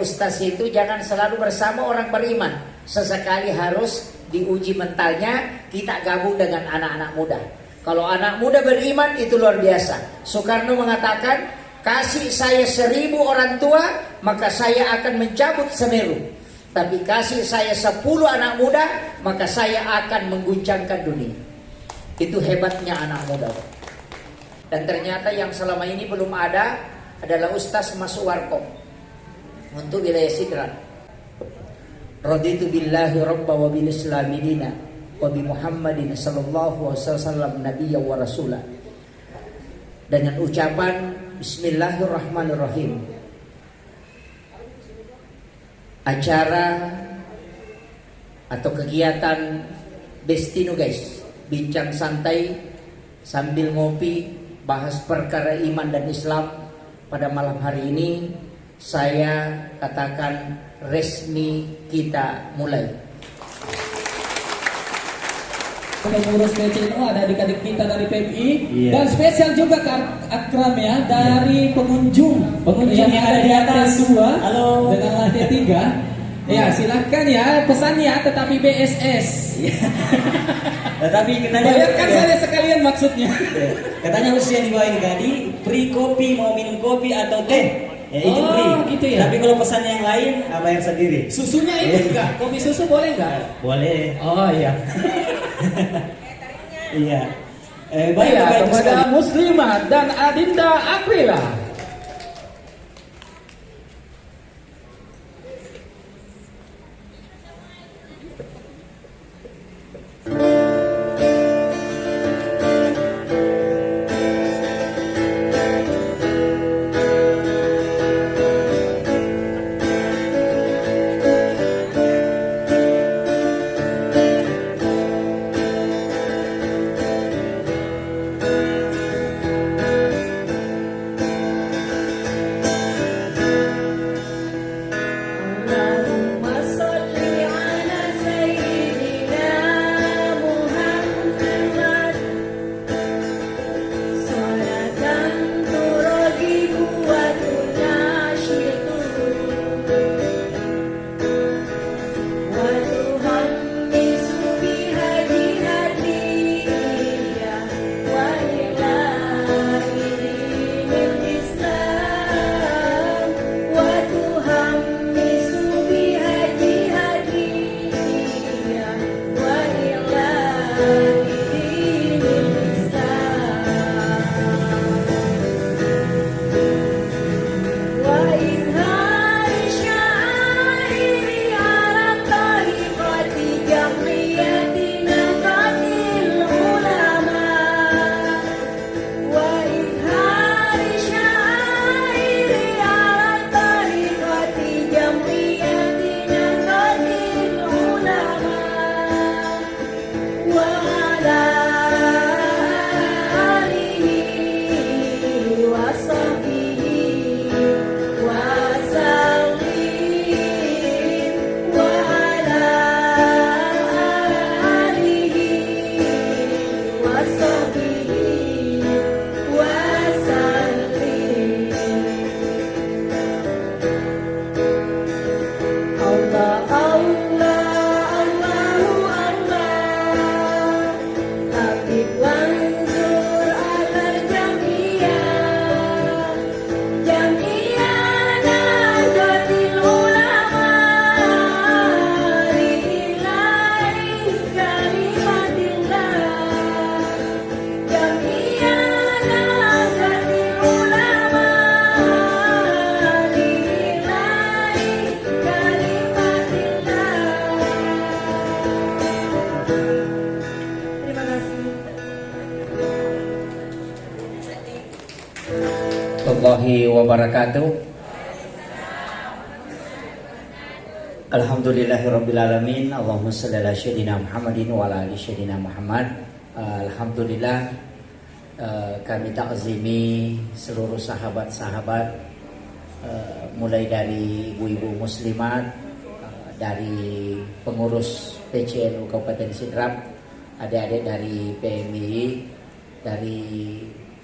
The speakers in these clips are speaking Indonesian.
Ustaz itu jangan selalu bersama orang beriman. Sesekali harus diuji mentalnya, kita gabung dengan anak-anak muda. Kalau anak muda beriman itu luar biasa. Soekarno mengatakan, kasih saya 1000 orang tua, maka saya akan mencabut Semeru. Tapi kasih saya 10 anak muda, maka saya akan mengguncangkan dunia. Itu hebatnya anak muda. Dan ternyata yang selama ini belum ada adalah Ustaz Mas Warko untuk wilayah Sidran. Raditu billahi rabba wa bil islami dina wa bi Muhammadin sallallahu alaihi wasallam nabiyya wa rasula. Dengan ucapan bismillahirrahmanirrahim, acara atau kegiatan Bestino guys, bincang santai sambil ngopi, bahas perkara iman dan Islam pada malam hari ini, saya katakan resmi kita mulai. Pengurus PCNU ada adik-adik kita dari PMI, dan spesial juga Kak Akram ya dari pengunjung yang ada di atas 2 dengan lantai 3. Ya silakan ya pesannya, tetapi BSS. Tetapi katanya bayarkan saya sekalian maksudnya. Katanya usia di bawah ini tadi free kopi, mau minum kopi atau teh. Ya itu free. Gitu ya. Tapi kalau pesan yang lain bayar sendiri. Susunya ikut enggak? Kopi susu boleh enggak? Boleh. Oh iya. Iya. Baik kepada Muslimat dan Adinda Aprila. Warahmatullahi wabarakatuh. Alhamdulillahirrabbilalamin. Allahumma shalli ala sayyidina Muhammadin wa ala ali sayyidina Muhammad. Alhamdulillah, kami takzimi seluruh sahabat-sahabat, mulai dari ibu-ibu muslimat, dari pengurus PCNU Kabupaten Sidrap, adik-adik dari PMI, dari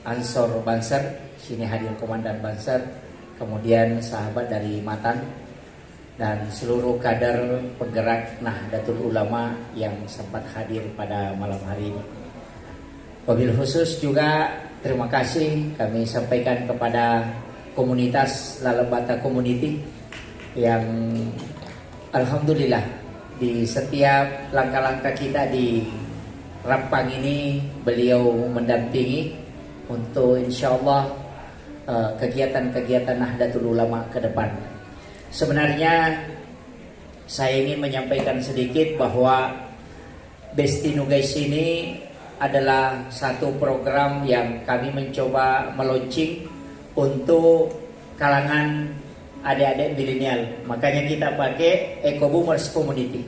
Ansor Banser, sini hadir Komandan Banser, kemudian sahabat dari Matan, dan seluruh kader penggerak Nahdlatul Ulama yang sempat hadir pada malam hari ini. Wabil khusus juga terima kasih kami sampaikan kepada komunitas Lalembata Community yang alhamdulillah di setiap langkah-langkah kita di Rampang ini beliau mendampingi untuk insya Allah kegiatan-kegiatan Nahdlatul Ulama ke depan. Sebenarnya saya ingin menyampaikan sedikit bahwa Besti Nugais ini adalah satu program yang kami mencoba meluncing untuk kalangan adik-adik milenial. Makanya kita pakai Eco Boomers Community.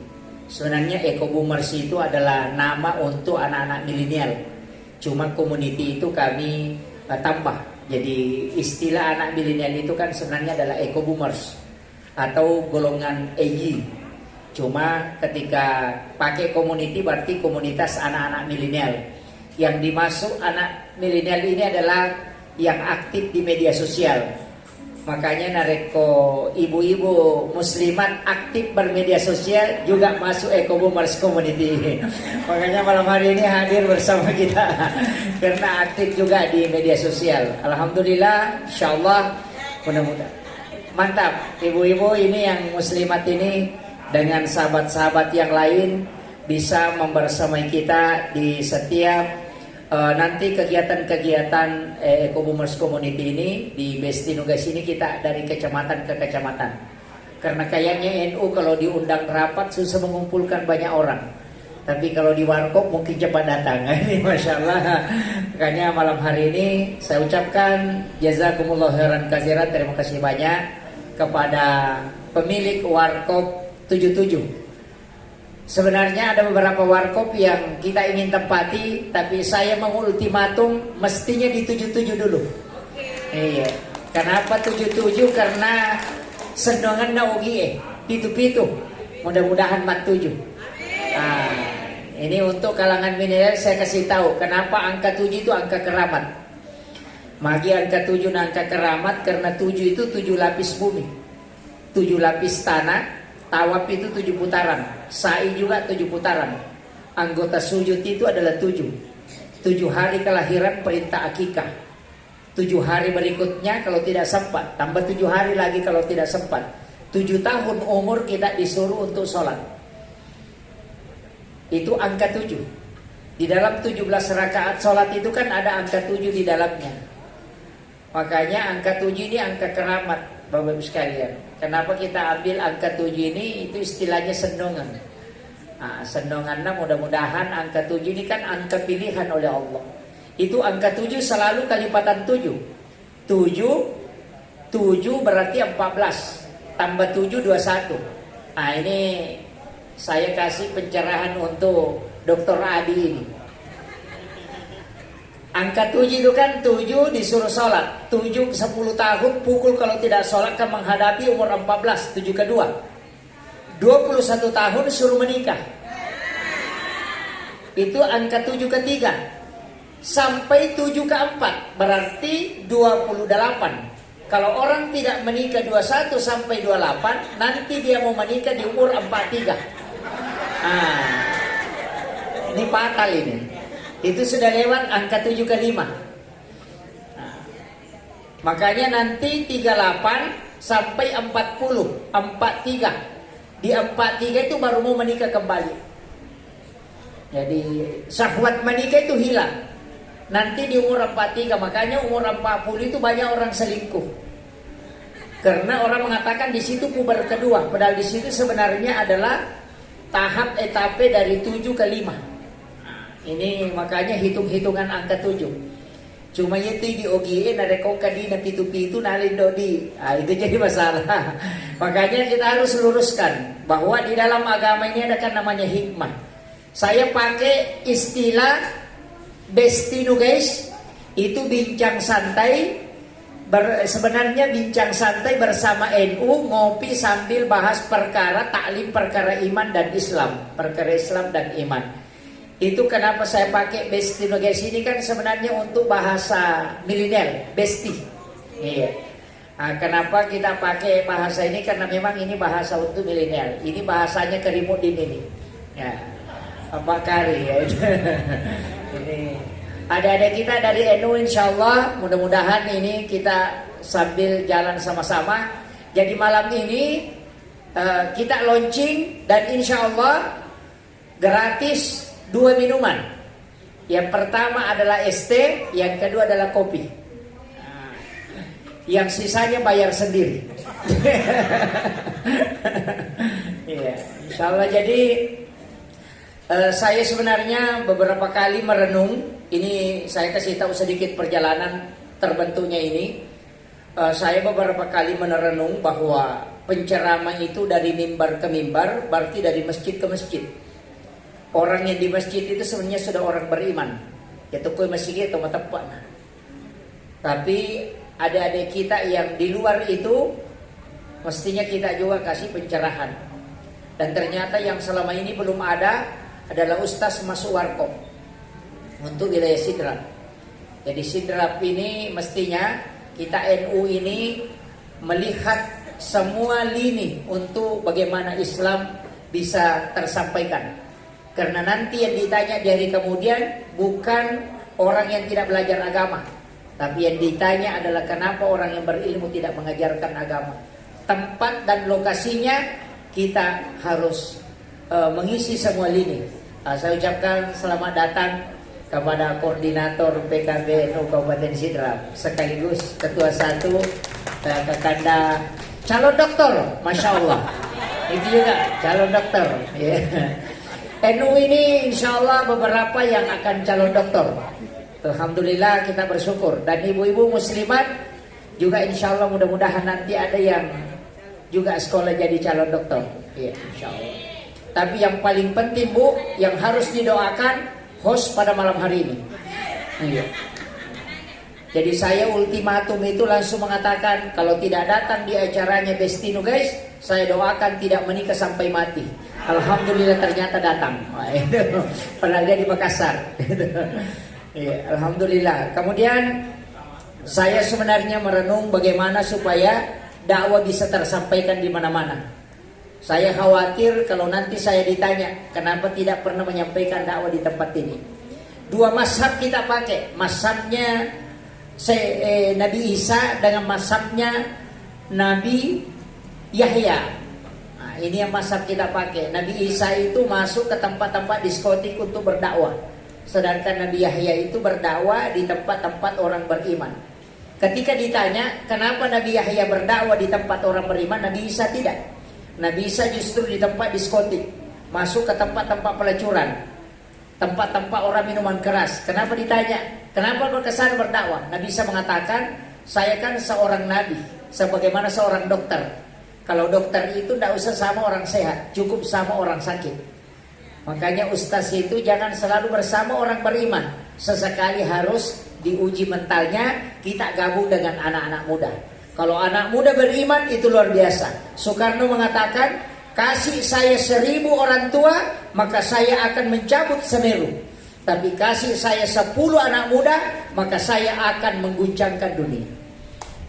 Sebenarnya Eco Boomers itu adalah nama untuk anak-anak milenial. Cuma community itu kami tambah. Jadi istilah anak milenial itu kan sebenarnya adalah Eco Boomers atau golongan EY. Cuma ketika pakai community berarti komunitas anak-anak milenial. Yang dimasuk anak milenial ini adalah yang aktif di media sosial. Makanya nareko ibu-ibu muslimat aktif bermedia sosial juga masuk Eco Boomers Community. Makanya malam hari ini hadir bersama kita karena aktif juga di media sosial. Alhamdulillah, insyaallah mudah-mudahan. Mantap, ibu-ibu ini yang muslimat ini dengan sahabat-sahabat yang lain bisa membersamai kita di setiap nanti kegiatan-kegiatan Eco Boomers Community ini di Besti Nugais ini kita dari kecamatan ke kecamatan. Karena kayaknya NU kalau diundang rapat susah mengumpulkan banyak orang. Tapi kalau di warkop mungkin cepat datang. Ini Masya Allah. Makanya malam hari ini saya ucapkan jazakumullah khairan katsiran, terima kasih banyak kepada pemilik warkop 77. Sebenarnya ada beberapa warkop yang kita ingin tempati, tapi saya mengultimatum mestinya di 77 dulu. Iya. Kenapa 77? Karena sendongan naugi pitu-pitu. Mudah-mudahan mat 7. Nah, ini untuk kalangan milenial saya kasih tahu kenapa angka 7 itu angka keramat. Magi angka 7 dan angka keramat karena 7 itu 7 lapis bumi. 7 lapis tanah. Tawaf itu 7 putaran, sa'i juga 7 putaran. Anggota sujud itu adalah 7. 7 hari kelahiran perintah akikah. 7 hari berikutnya kalau tidak sempat, tambah 7 hari lagi kalau tidak sempat. 7 tahun umur kita disuruh untuk sholat. Itu angka 7. Di dalam 17 rakaat sholat itu kan ada angka 7 di dalamnya. Makanya angka 7 ini angka keramat. Bapak Ibu sekalian, kenapa kita ambil angka 7 ini? Itu istilahnya sendongan. Nah, sendongannya mudah-mudahan angka 7 ini kan angka pilihan oleh Allah. Itu angka 7 selalu kalipatan 7. 7 berarti 14. Tambah 7 21. Nah ini saya kasih pencerahan untuk Dr. Adi ini. Angka 7 itu kan 7 disuruh sholat. 7 ke 10 tahun pukul kalau tidak sholat kan menghadapi umur 14. 7 ke 2 21 tahun suruh menikah. Itu angka 7 ke 3. Sampai 7 ke 4 berarti 28. Kalau orang tidak menikah 21 sampai 28, nanti dia mau menikah di umur 43. Ini fatal ini. Itu sudah lewat angka 7 ke 5. Makanya nanti 38 sampai 40, 43. Di 43 itu baru mau menikah kembali. Jadi syahwat menikah itu hilang. Nanti di umur 43, makanya umur 40 itu banyak orang selingkuh. Karena orang mengatakan di situ puber kedua, padahal di situ sebenarnya adalah tahap etape dari 7 ke 5. Ini makanya hitung-hitungan angka 7. Cuma itu di OGE ada kau kadina pitu-pitu nalin dodi. Itu jadi masalah. Makanya kita harus luruskan bahwa di dalam agama ini ada kan namanya hikmah. Saya pakai istilah Besti Nugais itu bincang santai. Sebenarnya bincang santai bersama NU, ngopi sambil bahas perkara taklim, perkara iman dan Islam, perkara Islam dan iman. Itu kenapa saya pakai Besti Nugais ini kan sebenarnya untuk bahasa milenial, Besti. Iya. Kenapa kita pakai bahasa ini? Karena memang ini bahasa untuk milenial. Ini bahasanya Kerimuddin ini. Ya, Pak Kari ya itu. Ini adik-adik kita dari NU, insya Allah mudah-mudahan ini kita sambil jalan sama-sama. Jadi malam ini kita launching dan insya Allah gratis 2 minuman. Yang pertama adalah es teh, yang kedua adalah kopi. Yang sisanya bayar sendiri. Iya, insya Allah. Jadi saya sebenarnya beberapa kali merenung. Ini saya kasih tahu sedikit perjalanan terbentuknya ini. Saya beberapa kali merenung bahwa penceramah itu dari mimbar ke mimbar, berarti dari masjid ke masjid. Orang yang di masjid itu sebenarnya sudah orang beriman. Itu kue masjid atau tepat. Tapi adik-adik kita yang di luar itu mestinya kita juga kasih pencerahan. Dan ternyata yang selama ini belum ada adalah Ustaz masuk warkop untuk wilayah Sidrap. Jadi Sidrap ini mestinya kita NU ini melihat semua lini untuk bagaimana Islam bisa tersampaikan. Karena nanti yang ditanya dari kemudian bukan orang yang tidak belajar agama, tapi yang ditanya adalah kenapa orang yang berilmu tidak mengajarkan agama. Tempat dan lokasinya kita harus mengisi semua lini. Saya ucapkan selamat datang kepada koordinator PKB NU Kabupaten Sidrap, sekaligus ketua 1 Kakanda calon dokter, masya Allah. Itu juga calon dokter. NU ini insya Allah beberapa yang akan calon dokter. Alhamdulillah kita bersyukur. Dan ibu-ibu muslimat juga insya Allah mudah-mudahan nanti ada yang juga sekolah jadi calon dokter. Ya, insya Allah. Tapi yang paling penting Bu, yang harus didoakan host pada malam hari ini. Iya. Jadi saya ultimatum itu langsung mengatakan kalau tidak datang di acaranya Bestino guys, saya doakan tidak menikah sampai mati. Alhamdulillah ternyata datang. Padahal dia di Makassar. Ya, alhamdulillah. Kemudian saya sebenarnya merenung bagaimana supaya dakwah bisa tersampaikan di mana-mana. Saya khawatir kalau nanti saya ditanya kenapa tidak pernah menyampaikan dakwah di tempat ini. 2 mazhab kita pakai, mazhabnya Nabi Isa dengan mazhabnya Nabi Yahya. Nah, ini yang mazhab kita pakai. Nabi Isa itu masuk ke tempat-tempat diskotik untuk berdakwah. Sedangkan Nabi Yahya itu berdakwah di tempat-tempat orang beriman. Ketika ditanya kenapa Nabi Yahya berdakwah di tempat orang beriman, Nabi Isa tidak. Nabi Isa justru di tempat diskotik, masuk ke tempat-tempat pelacuran, tempat-tempat orang minuman keras. Kenapa ditanya? Kenapa berkesan berdakwah? Nabi Isa mengatakan, saya kan seorang nabi, sebagaimana seorang dokter. Kalau dokter itu tidak usah sama orang sehat, cukup sama orang sakit. Makanya ustaz itu jangan selalu bersama orang beriman. Sesekali harus diuji mentalnya, kita gabung dengan anak-anak muda. Kalau anak muda beriman itu luar biasa. Soekarno mengatakan, kasih saya 1000 orang tua, maka saya akan mencabut Semeru. Tapi kasih saya 10 anak muda, maka saya akan mengguncangkan dunia.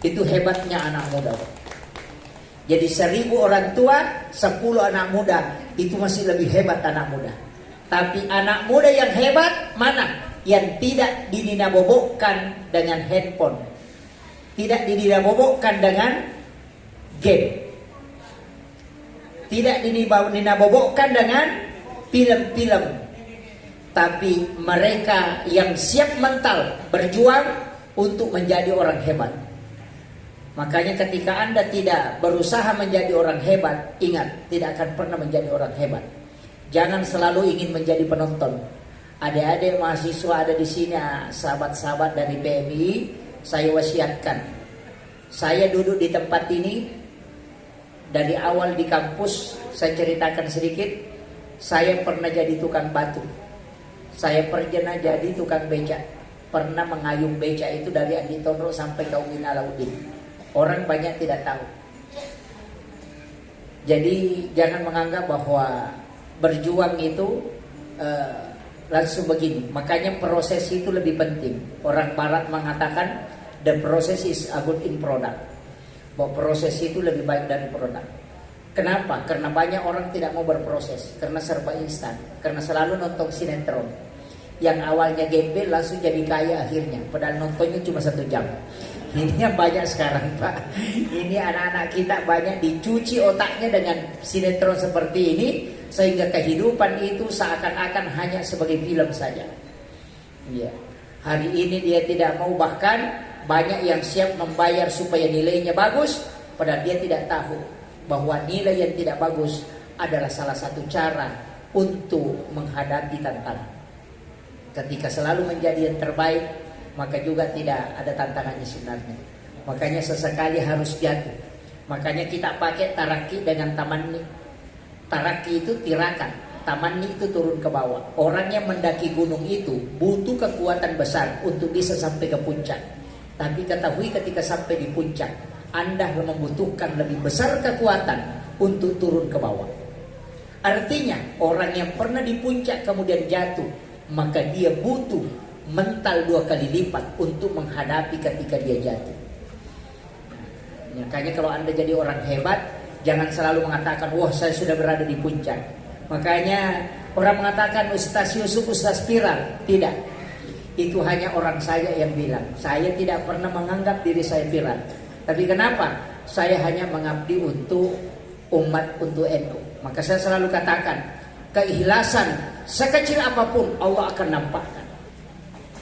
Itu hebatnya anak muda. Jadi 1000 orang tua, 10 anak muda, itu masih lebih hebat anak muda. Tapi anak muda yang hebat mana? Yang tidak dinabobokkan dengan handphone, tidak dinabobokkan dengan game, tidak dinabobokkan dengan film-film. Tapi mereka yang siap mental berjuang untuk menjadi orang hebat. Makanya ketika Anda tidak berusaha menjadi orang hebat, ingat, tidak akan pernah menjadi orang hebat. Jangan selalu ingin menjadi penonton. Adik-adik mahasiswa ada di sini, sahabat-sahabat dari PMI, saya wasiatkan. Saya duduk di tempat ini dari awal di kampus. Saya ceritakan sedikit. Saya pernah jadi tukang batu. Saya pernah jadi tukang beca. Pernah mengayung beca itu dari Andi Tondro sampai ke Umi Alauddin. Orang banyak tidak tahu. Jadi jangan menganggap bahwa berjuang itu langsung begini. Makanya proses itu lebih penting. Orang barat mengatakan the process is a good in product. bahwa proses itu lebih baik dari produk. Kenapa? Karena banyak orang tidak mau berproses, karena serba instan, karena selalu nonton sinetron. Yang awalnya gembel langsung jadi kaya akhirnya, padahal nontonnya cuma 1 jam. Ini yang banyak sekarang, Pak. Ini anak-anak kita banyak dicuci otaknya dengan sinetron seperti ini, sehingga kehidupan itu seakan-akan hanya sebagai film saja. Iya. Hari ini dia tidak mau, bahkan banyak yang siap membayar supaya nilainya bagus, padahal dia tidak tahu bahwa nilai yang tidak bagus adalah salah satu cara untuk menghadapi tantangan. Ketika selalu menjadi yang terbaik, maka juga tidak ada tantangannya sebenarnya. Makanya sesekali harus jatuh. Makanya kita pakai taraki dengan tamanni. Taraki itu tirakan, tamanni itu turun ke bawah. Orang yang mendaki gunung itu butuh kekuatan besar untuk bisa sampai ke puncak. Tapi ketahui ketika sampai di puncak, Anda membutuhkan lebih besar kekuatan untuk turun ke bawah. Artinya orang yang pernah di puncak kemudian jatuh, maka dia butuh mental 2 kali lipat untuk menghadapi ketika dia jatuh. Makanya kalau Anda jadi orang hebat, jangan selalu mengatakan, wah saya sudah berada di puncak. Makanya orang mengatakan Ustaz Yusuf, Ustaz viral. Tidak. Itu hanya orang saya yang bilang. Saya tidak pernah menganggap diri saya viral. Tapi kenapa? Saya hanya mengabdi untuk umat, untuk NU. Maka saya selalu katakan, keikhlasan sekecil apapun Allah akan nampakkan.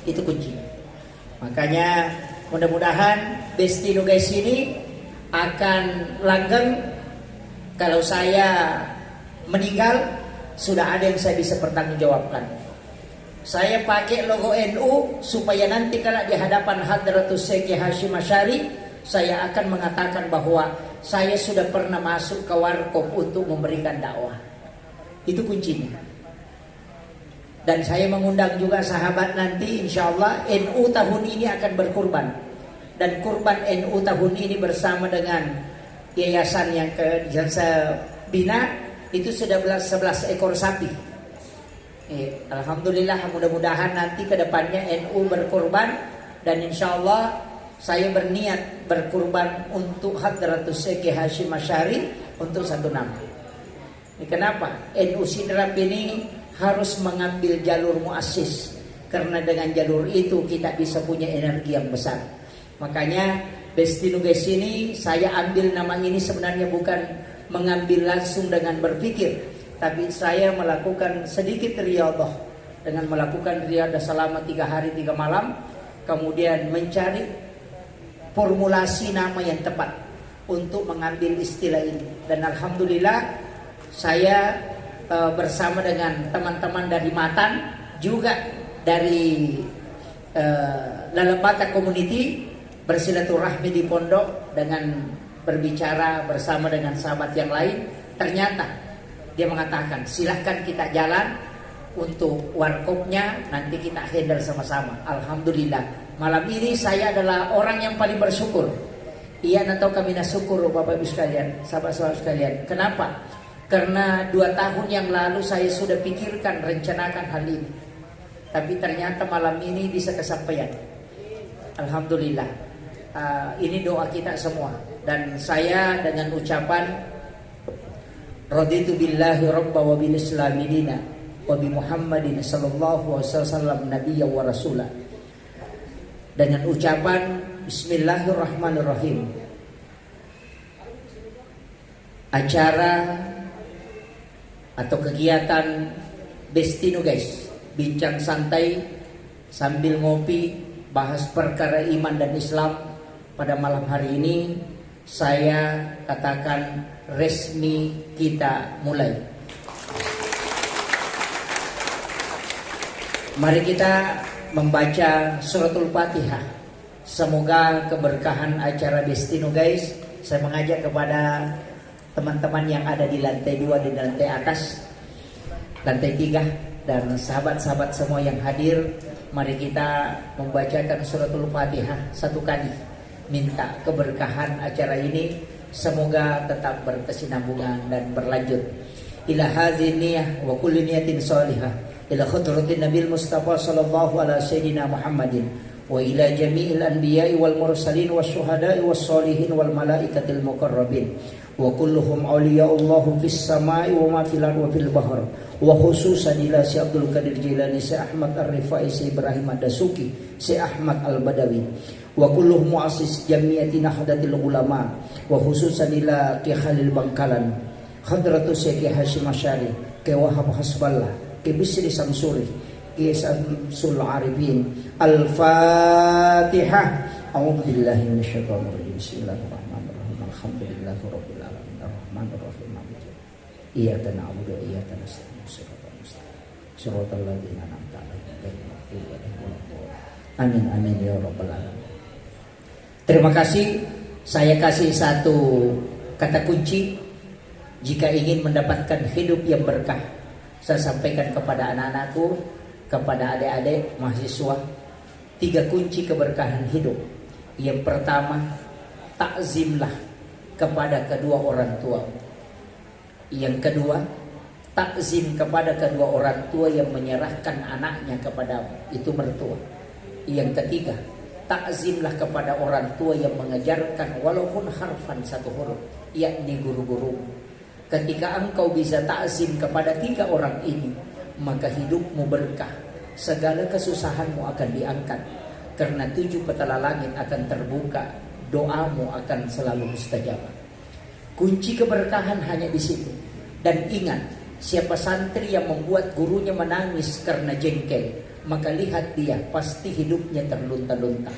Itu kuncinya. Makanya mudah-mudahan Destino Guys ini akan langgeng. Kalau saya meninggal, sudah ada yang saya bisa pertanggungjawabkan. Saya pakai logo NU supaya nanti kalau di hadapan Hadratus Syekh Hasyim Asy'ari, saya akan mengatakan bahwa saya sudah pernah masuk ke warkop untuk memberikan dakwah. Itu kuncinya. Dan saya mengundang juga sahabat nanti, insya Allah NU tahun ini akan berkurban. Dan kurban NU tahun ini bersama dengan yayasan yang saya bina, itu sudah 11 ekor sapi. Alhamdulillah, mudah-mudahan nanti ke depannya NU berkurban. Dan insya Allah saya berniat berkurban untuk Hadratus Syekh Hasyim Asy'ari untuk 1 nama. Ini kenapa? NU Sidrap ini harus mengambil jalur muassis, karena dengan jalur itu kita bisa punya energi yang besar. Makanya Destino Guys ini saya ambil nama ini sebenarnya bukan mengambil langsung dengan berpikir, tapi saya melakukan sedikit riyadhah dengan melakukan riyadhah selama 3 hari 3 malam, kemudian mencari formulasi nama yang tepat untuk mengambil istilah ini. Dan alhamdulillah saya bersama dengan teman-teman dari Matan, juga dari Lalembata Community, bersilaturahmi di pondok dengan berbicara bersama dengan sahabat yang lain. Ternyata dia mengatakan, silahkan kita jalan untuk warkopnya, nanti kita handle sama-sama. Alhamdulillah, malam ini saya adalah orang yang paling bersyukur. Iya, atau kami nasyukur Bapak Ibu sekalian, sahabat-sahabat sekalian. Kenapa? Karena 2 tahun yang lalu saya sudah pikirkan, rencanakan hal ini, tapi ternyata malam ini bisa kesampaian. Alhamdulillah. Ini doa kita semua. Dan saya dengan ucapan raditu billahi rabba wa bil islami dina wa bi Muhammadin sallallahu alaihi wasallam nabiyya wa rasula. Dengan ucapan bismillahirrahmanirrahim, acara atau kegiatan Destino Guys, bincang santai sambil ngopi, bahas perkara iman dan Islam, pada malam hari ini saya katakan resmi kita mulai. Mari kita membaca suratul Fatihah. Semoga keberkahan acara Destino Guys. Saya mengajak kepada teman-teman yang ada di lantai 2, di lantai atas, lantai 3, dan sahabat-sahabat semua yang hadir, mari kita membacakan suratul Fatihah 1 kali. Minta keberkahan acara ini semoga tetap berkesinambungan dan berlanjut. Ila hadhihi niyah wa kulli niyatin shalihah ila khadratin Nabil Mustafa sallallahu ala sayyidina Muhammadin wa ila jami'il anbiya'i wal mursalin wasyuhada'i wassolihin wal malaikatil muqarrabin wa kulluhum awliya'ullahu fis sama'i wa ma fil ardi wa fil bahr wa khususan ila si Abdul Qadir Jilani, si Ahmad Ar-Rifai, si Ibrahim Ad-Dasuki, si Ahmad Al-Badawi wa kulluhum muassis jami'ati nahdatil ulama wa khususan ila Ki Khalil Bangkalan, Hadratus Syekh Hashim Asy'ari, Ki Wahab Hasballah, Ki Bisri Samsuri, Ki Samsul Arifin. Al-Fatihah. A'udzu billahi minasyaitonir rajim. Bismillahirrahmanirrahim. Alhamdulillahirabbil alamin. Arrahmanir rahim. Iyyaka na'budu wa iyyaka nasta'in. Shiratal ladzina an'amta 'alaihim ghairil maghdubi 'alaihim waladdallin. Amin amin ya rabbal alamin. Terima kasih. Saya kasih satu kata kunci jika ingin mendapatkan hidup yang berkah. Saya sampaikan kepada anak-anakku, kepada adik-adik mahasiswa, 3 kunci keberkahan hidup. Yang pertama, takzimlah kepada kedua orang tua. Yang kedua, takzim kepada kedua orang tua yang menyerahkan anaknya kepadamu, itu mertua. Yang ketiga, takzimlah kepada orang tua yang mengajarkan walaupun harfan 1 huruf, yakni guru-guru. Ketika engkau bisa takzim kepada 3 orang ini, maka hidupmu berkah. Segala kesusahanmu akan diangkat, karena 7 petala langit akan terbuka, doamu akan selalu mustajab. Kunci keberkahan hanya di situ. Dan ingat, siapa santri yang membuat gurunya menangis karena jengkel, maka lihat dia pasti hidupnya terlunta-lunta.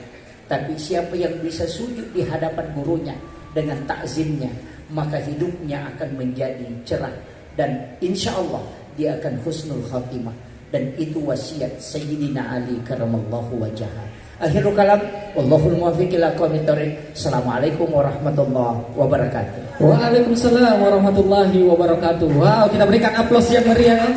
Tapi siapa yang bisa sujud di hadapan gurunya dengan takzimnya, maka hidupnya akan menjadi cerah, dan insya Allah dia akan husnul khatimah. Dan itu wasiat Sayyidina Ali karamallahu wajhah. Akhirul kalam, wallahul muwaffiq ila aqwamit thoriq. Assalamualaikum warahmatullahi wabarakatuh. Waalaikumsalam warahmatullahi wabarakatuh. Wow, kita berikan aplaus yang meriah.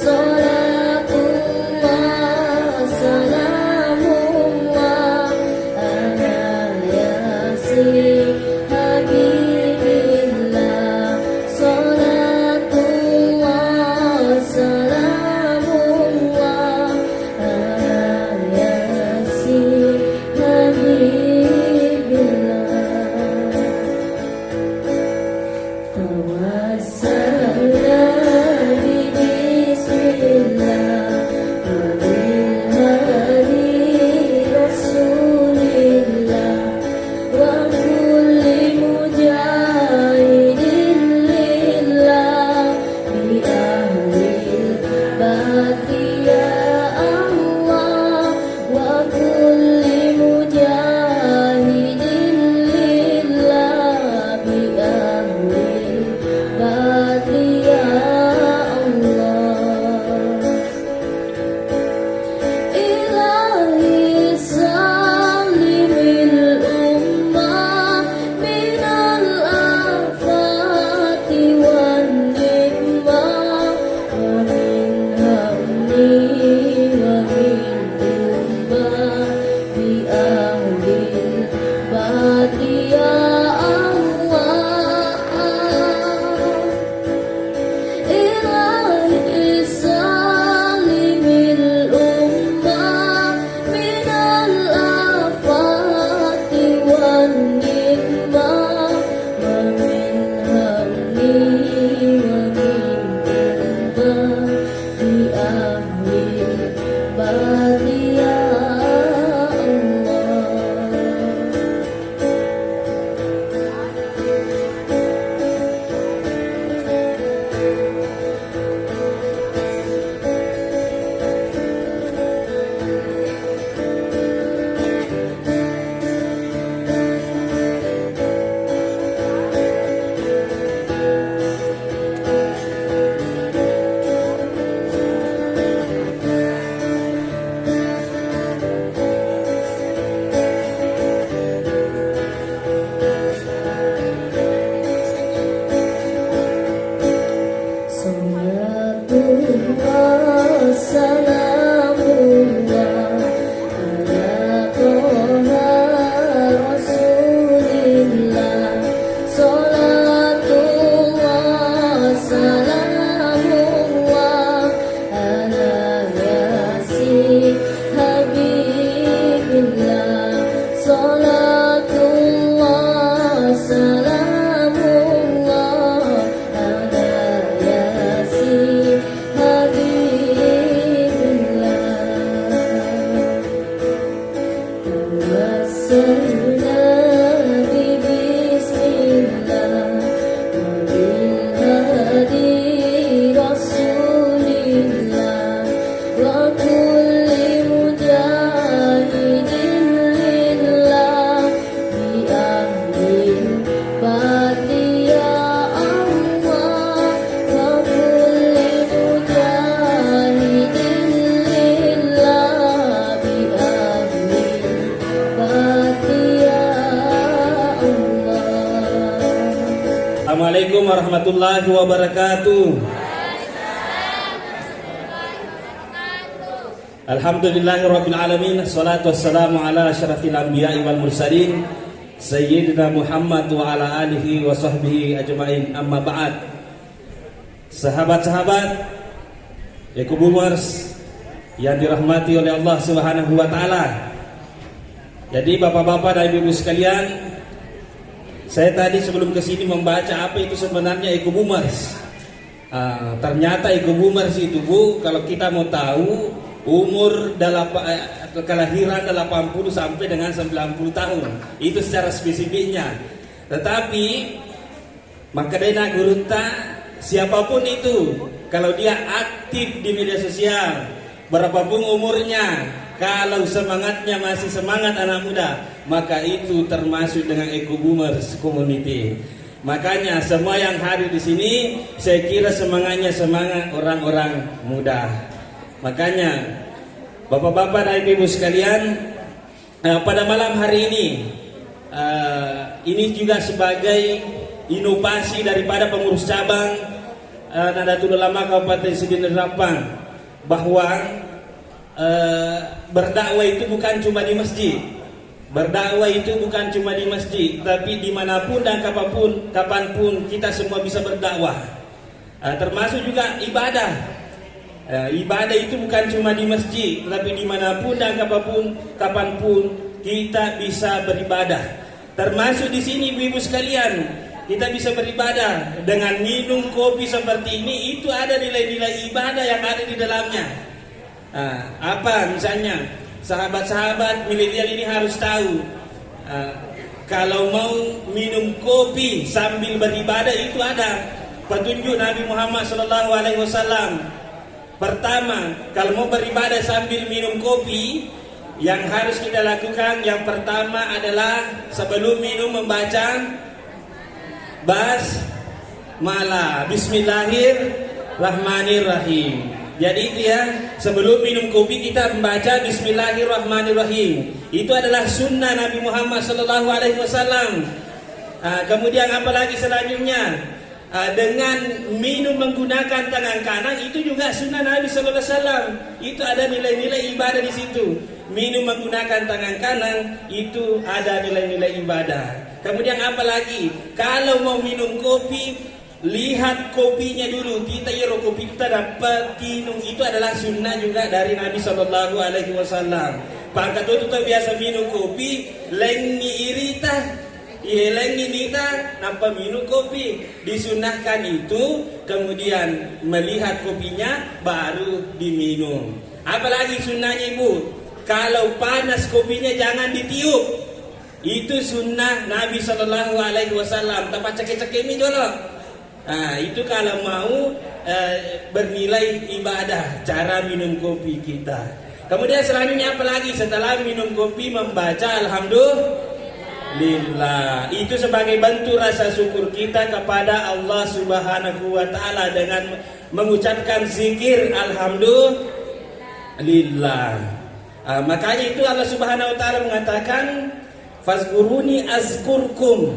Salatullah, salamu Assalamualaikum warahmatullahi wabarakatuh. Alhamdulillahirabbil alamin. Wassalatu wassalamu ala asyrafil anbiya'i wal mursalin Sayyidina Muhammad wa ala alihi wa sahbihi ajma'in. Amma ba'd. Sahabat-sahabat Ekobumers yang dirahmati oleh Allah Subhanahu wa taala. Jadi bapak-bapak dan ibu-ibu sekalian, saya tadi sebelum kesini membaca apa itu sebenarnya Ekobumers. Ternyata Ekobumers itu, Bu, kalau kita mau tahu umur kelahiran 80 sampai dengan 90 tahun. Itu secara spesifiknya. Tetapi maka dena gurunta siapapun itu, kalau dia aktif di media sosial, berapapun umurnya, kalau semangatnya masih semangat anak muda, maka itu termasuk dengan Ekobumers community. Makanya semua yang hadir di sini, saya kira semangatnya semangat orang-orang muda. Makanya bapak-bapak dan ibu sekalian, pada malam hari ini juga sebagai inovasi daripada pengurus cabang Nahdlatul Ulama Kabupaten Sidin Rapang, bahwa berdakwah itu bukan cuma di masjid. Berdakwah itu bukan cuma di masjid, tapi dimanapun dan kapanpun kita semua bisa berdakwah. Termasuk juga ibadah. Ibadah itu bukan cuma di masjid, tapi dimanapun dan kapanpun kita bisa beribadah. Termasuk di sini ibu-ibu sekalian, kita bisa beribadah dengan minum kopi seperti ini. Itu ada nilai-nilai ibadah yang ada di dalamnya. Apa misalnya, sahabat-sahabat milenial ini harus tahu, kalau mau minum kopi sambil beribadah itu ada petunjuk Nabi Muhammad SAW. Pertama, kalau mau beribadah sambil minum kopi, yang harus kita lakukan yang pertama adalah sebelum minum membaca basmalah, Bismillahirrahmanirrahim. Jadi itu ya, sebelum minum kopi kita membaca Bismillahirrahmanirrahim. Itu adalah sunnah Nabi Muhammad SAW. Kemudian apalagi selanjutnya, dengan minum menggunakan tangan kanan, itu juga sunnah Nabi SAW. Itu ada nilai-nilai ibadah di situ. Minum menggunakan tangan kanan itu ada nilai-nilai ibadah. Kemudian apalagi, kalau mau minum kopi, lihat kopinya dulu. Kita kopi kita dapat minum, itu adalah sunnah juga dari Nabi SAW. Pangkat itu biasa minum kopi, lengi irita, lengi nita, nampak minum kopi. Disunahkan itu, kemudian melihat kopinya baru diminum. Apalagi sunnahnya ibu, kalau panas kopinya jangan ditiup. Itu sunnah Nabi SAW. Tempat cekik-cekik ini dulu. Itu kalau mau bernilai ibadah, cara minum kopi kita. Kemudian selanjutnya apa lagi? Setelah minum kopi membaca Alhamdulillah. Itu sebagai bentuk rasa syukur kita kepada Allah Subhanahu wa taala dengan mengucapkan zikir Alhamdulillah. Makanya itu Allah Subhanahu wa taala mengatakan, fazkuruni azkurkum.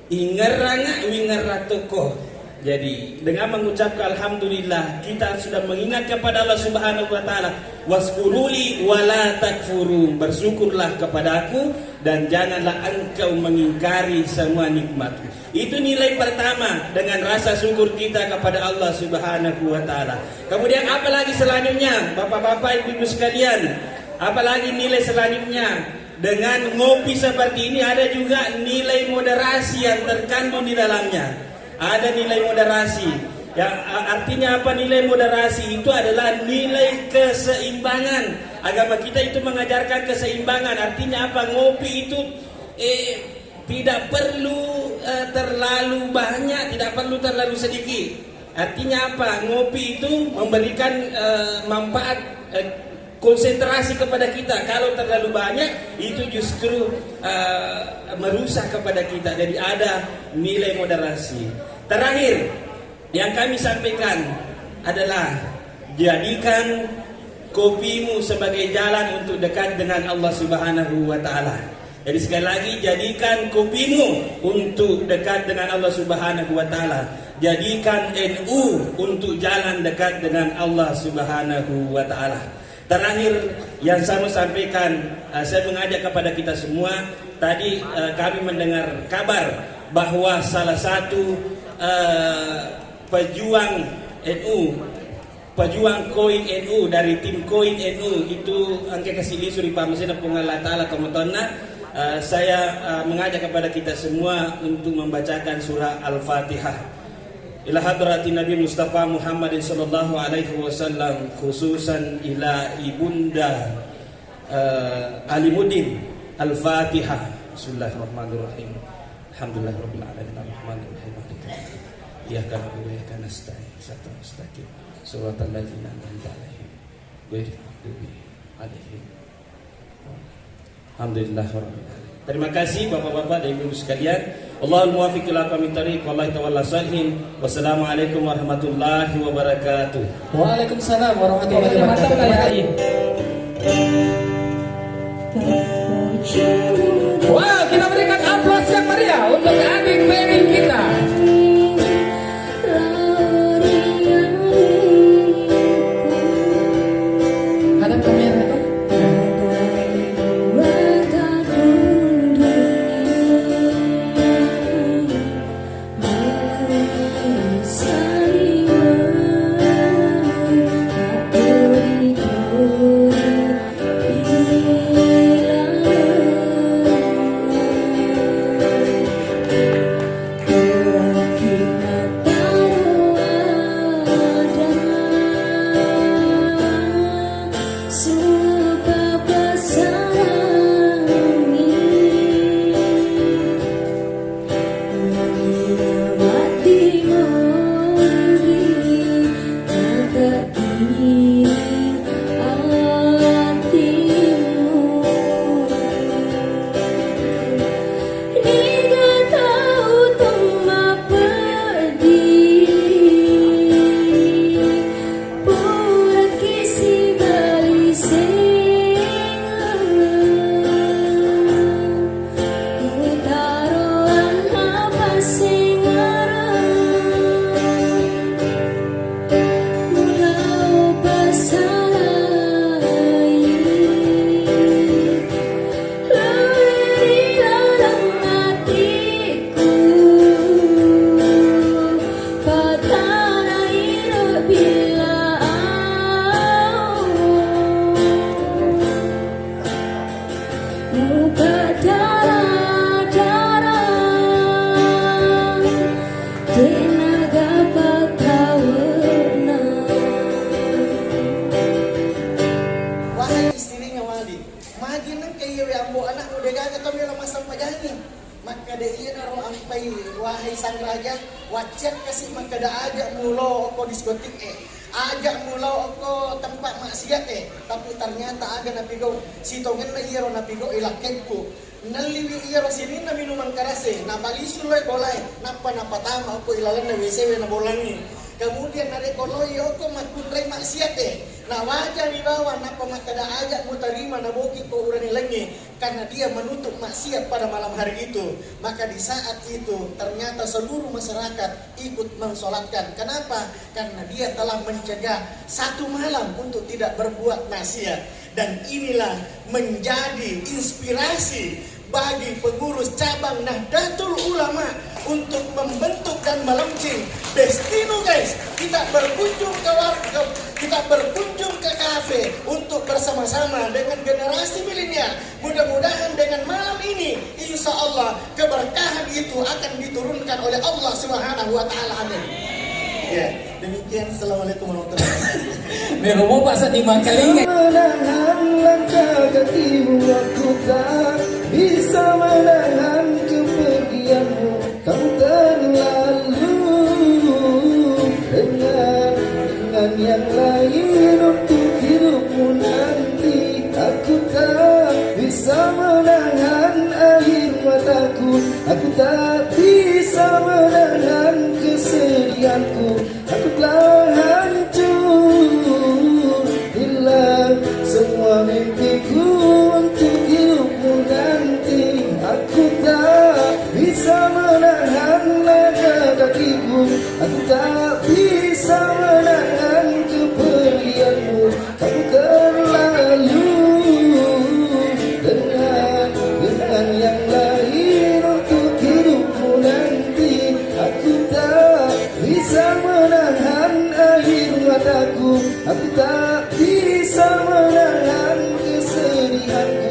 Ingaranga wingaratoko. Jadi dengan mengucapkan alhamdulillah, kita sudah mengingat kepada Allah Subhanahu wa taala. Waskuruli wala takfurun. Bersyukurlah kepadaku dan janganlah engkau mengingkari semua nikmatku. Itu nilai pertama dengan rasa syukur kita kepada Allah Subhanahu wa taala. Kemudian apa lagi selanjutnya? Bapak-bapak, ibu-ibu sekalian, apalagi nilai selanjutnya? Dengan ngopi seperti ini ada juga nilai moderasi yang terkandung di dalamnya. Ada nilai moderasi. Yang artinya apa nilai moderasi? Itu adalah nilai keseimbangan. Agama kita itu mengajarkan keseimbangan. Artinya apa? Ngopi itu tidak perlu terlalu banyak, tidak perlu terlalu sedikit. Artinya apa? Ngopi itu memberikan manfaat konsentrasi kepada kita. Kalau terlalu banyak itu justru merusak kepada kita. Jadi ada nilai moderasi. Terakhir yang kami sampaikan adalah jadikan kopimu sebagai jalan untuk dekat dengan Allah Subhanahu wa taala. Jadi sekali lagi, jadikan kopimu untuk dekat dengan Allah Subhanahu wa taala. Jadikan NU untuk jalan dekat dengan Allah Subhanahu wa taala. Terakhir yang saya mau sampaikan, saya mengajak kepada kita semua. Tadi kami mendengar kabar bahwa salah satu pejuang NU, pejuang koin NU dari tim koin NU itu angke kasih suri pamasina Allah taala kemetonna. Saya mengajak kepada kita semua untuk membacakan surah Al-Fatihah ila hadratin Nabi Mustafa Muhammad sallallahu alaihi wasallam, khususan ila ibunda Alimuddin. Al-Fatihah. Bismillahirrahmanirrahim. Alhamdulillahirabbil alamin arrahmanirrahim. Iyyaka na'budu wa iyyaka nasta'in. Siratal mustaqim. Shiratal ladzina an'amta 'alaihim ghairil maghdubi 'alaihim. Alhamdulillahirabbil alamin. Terima kasih Bapak-bapak dan Ibu sekalian. Allahul muwaffiq ila aqwamit thariq, wallahu tawalla salihin. Wassalamualaikum warahmatullahi wabarakatuh. Waalaikumsalam warahmatullahi wabarakatuh. Wow, kita berikan aplaus yang meriah untuk adik Mary kita. Hadap kamera. Wahai sang raja, wajib kasih maka dah ajak mulo ko diskotik ajak mulo ko tempat maksiat tapi ternyata aga napigo si tongen na iyero napigo ilaketku naliwi iyero sini na minuman karase na balisul loy bolay napa napatama ko ilalan na WC na bolangi. Kemudian nare koloi ko makutray maksiat na wajah di bawah napa makada ajak mutarima na boki ko urani lengi karena dia menutup maksiat pada malam hari itu. Maka di saat itu ternyata seluruh masyarakat ikut mensolatkan. Kenapa? Karena dia telah mencegah satu malam untuk tidak berbuat maksiat. Dan inilah menjadi inspirasi bagi pengurus cabang Nahdlatul Ulama untuk membentuk dan melaunching Destino guys. Kita berkunjung ke kafe untuk bersama-sama dengan generasi milenial. Mudah-mudahan dengan malam ini insya Allah keberkahan itu akan diturunkan oleh Allah Subhanahu wa taala. Amin. Ya, demikian. Assalamualaikum warahmatullahi wabarakatuh. Meromo pasat di Mangkalingan. Menahan langkah kakimu, aku tak bisa menahan kepergianmu. Kau terlalu dengan yang lain untuk hidupmu nanti. Aku tak bisa menahan air mataku, aku tak bisa menahan kesedihanku. Aku telah hancur, hilang semua mimpiku untuk hidupmu nanti. mataku. Aku tak bisa menahan kesedihanku.